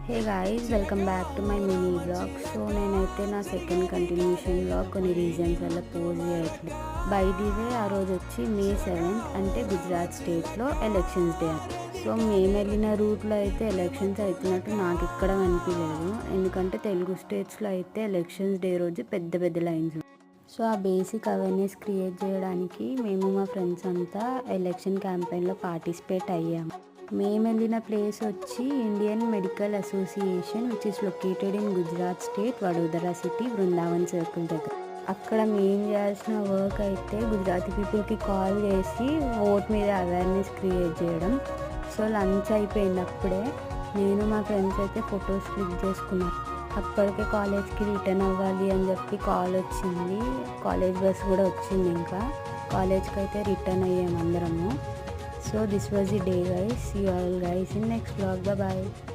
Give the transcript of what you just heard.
Hey guys, welcome back to my mini blog. So నేనైతే నా second కంటిన్యూషన్లో కొన్ని reasons వల్ల పోజ్ చేయట్లేదు. బై ది వే ఆ రోజు వచ్చి May 7th అంటే గుజరాత్ స్టేట్లో ఎలక్షన్స్ డే. సో మేము వెళ్ళిన రూట్లో అయితే ఎలక్షన్స్ అవుతున్నట్టు నాకు ఎక్కడ అనిపించలేదు. ఎందుకంటే తెలుగు స్టేట్స్లో అయితే ఎలక్షన్స్ డే రోజు పెద్ద పెద్ద లైన్స్. సో ఆ బేసిక్ అవేర్నెస్ క్రియేట్ చేయడానికి మేము మా ఫ్రెండ్స్ అంతా ఎలక్షన్ క్యాంపెయిన్లో పార్టిసిపేట్ అయ్యాము. మేము వెళ్ళిన ప్లేస్ వచ్చి Indian medical association which is located in Gujarat state, Vadodara city, Brindavan circle దగ్గర. అక్కడ మేము చేయాల్సిన వర్క్ అయితే గుజరాతీ పీపుల్కి కాల్ చేసి ఓట్ మీద అవేర్నెస్ క్రియేట్ చేయడం. సో లంచ్ అయిపోయింది అప్పుడే. నేను మా ఫ్రెండ్స్ అయితే ఫొటోస్ క్లిక్ చేసుకున్నాం. అప్పటికే కాలేజ్కి రిటర్న్ అవ్వాలి అని చెప్పి కాల్ వచ్చింది. కాలేజ్ బస్ కూడా వచ్చింది. ఇంకా కాలేజ్కి అయితే రిటర్న్ అయ్యాము అందరము. So this was the day guys. See you all guys in next vlog. Bye bye.